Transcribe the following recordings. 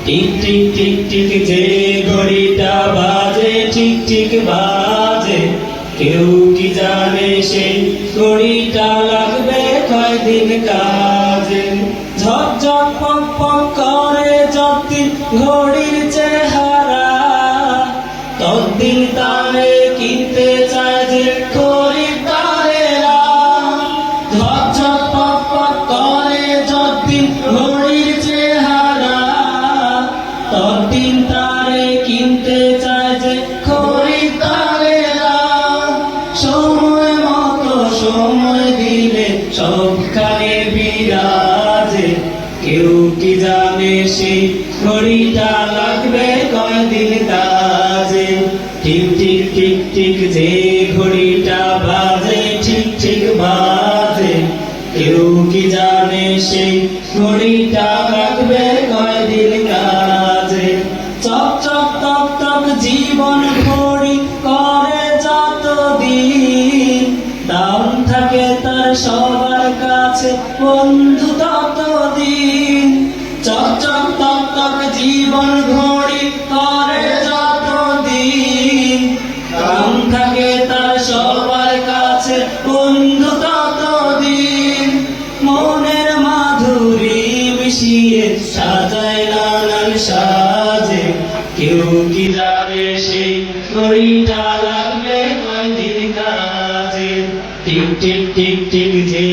Tick tick tick tick যে ঘড়িটা বাজে ঠিক ঠিক বাজে, কেউ কি জানে সেই ঘড়িটা লাগবে কয়দিন কাজে। ঝকঝক পক পক করে যতদিন ঘড়ির চেহারা, ততদিন তারে কিনতে চায় যে খরিদ্দারেরা। ঝকঝক পক পক করে যতদিন ঘড়ির চেহারা, ততদিন তারে কিনতে চায় যে খরিদ্দারেরা। সময় মতো সময় দিলে সবখানে বিরাজে, কেউ কি জানে সেই ঘড়িটা লাগবে কয়দিন কাজে। টিক টিক টিক টিক যে ঘড়িটা বাজে ঠিক ঠিক বাজে, কেউ কি জানে সেই ঘড়িটা লাগবে কয়দিন কাজে। চক চক তক তক জীবন ঘড়ি করে যতদিন, দাম থাকে তার সবার কাছে বন্ধু ততদিন। চক চক তক তক জীবন ঘড়ি করে যতদিন, দাম থাকে তার সবার কাছে বন্ধু ততদিন। মনের মাধুরী মিশিয়ে সাজায় নানান সাজে, কেউ কি জানে সেই ঘড়িটা লাগবে কয়দিন কাজে। টিক টিক টিক টিক যে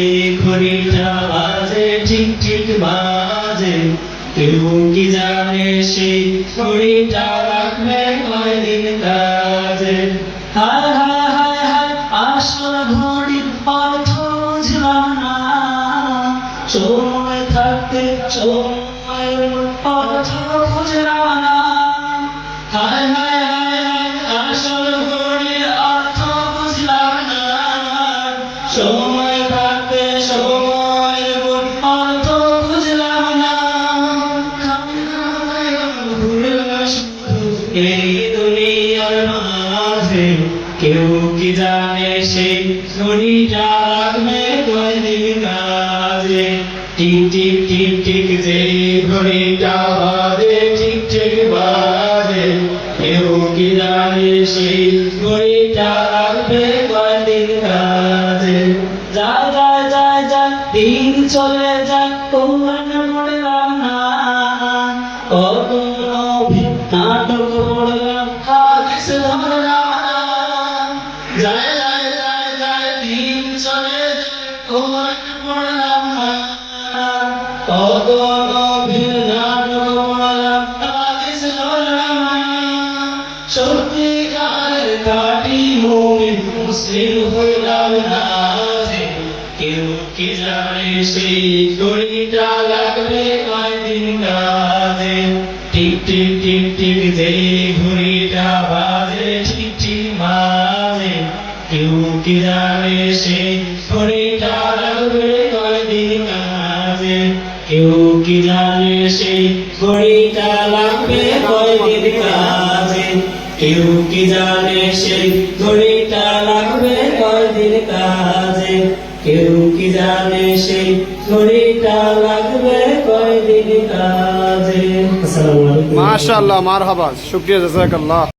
ঘড়িটা বাজে ঠিক ঠিক বাজে, কেউ কি জানে সেই ঘড়িটা লাগবে কয়দিন কাজে। হায় হায় হায় হায় আসল ঘড়ির অর্থ বুঝলাম না, সময় থাকতে সময়ের অর্থ বুঝলাম না। হায় হায় হায় হায় আসল ঘড়ির অর্থ বুঝলাম না, সময় থাকতে সময়ের অর্থ বুঝলাম না। এই দুনিয়ার মাঝে কেউ কি জানে সেই ঘড়িটা লাগবে কয়দিন কাজে। টিক টিক টিক টিক যে ঘড়িটা বাজে ঠিক ঠিক বাজে, কেউ কি জানে সেই ঘড়িটা লাগবে কয়দিন কাজে। যায় যায় যায় যায় দিন চলে যায় কোন পড়লাম না, কত নাটক পড়লাম হাদিস ধরলাম না। যায় যায় যায় যায় দিন চলে যায় কোন পড়লাম না, কত নবীর নাটক পড়লাম হাদিস ধরলাম না। সত্যিকারের খাঁটি মুমিন মুসলিম হইলাম না যে, কেউ কি জানে সেই ঘড়িটা লাগবে কয়দিন কাজে। টিক টিক টিক টিক যে ঘড়িটা বাজে ঠিক ঠিক বাজে, কেউ কি জানে সেই ঘড়িটা লাগবে কয়দিন কাজে। কেউ কি জানে সেই ঘড়িটা লাগবে কয়দিন কাজে। কেউ কি জানে সেই ঘড়িটা লাগবে কয়দিন কাজে। কেউ কি জানে সেই ঘড়িটা লাগবে কয়দিন কাজে। আসসালামু আলাইকুম। মাশাআল্লাহ, মারহাবা, শুকরিয়া, জাযাকাল্লাহ।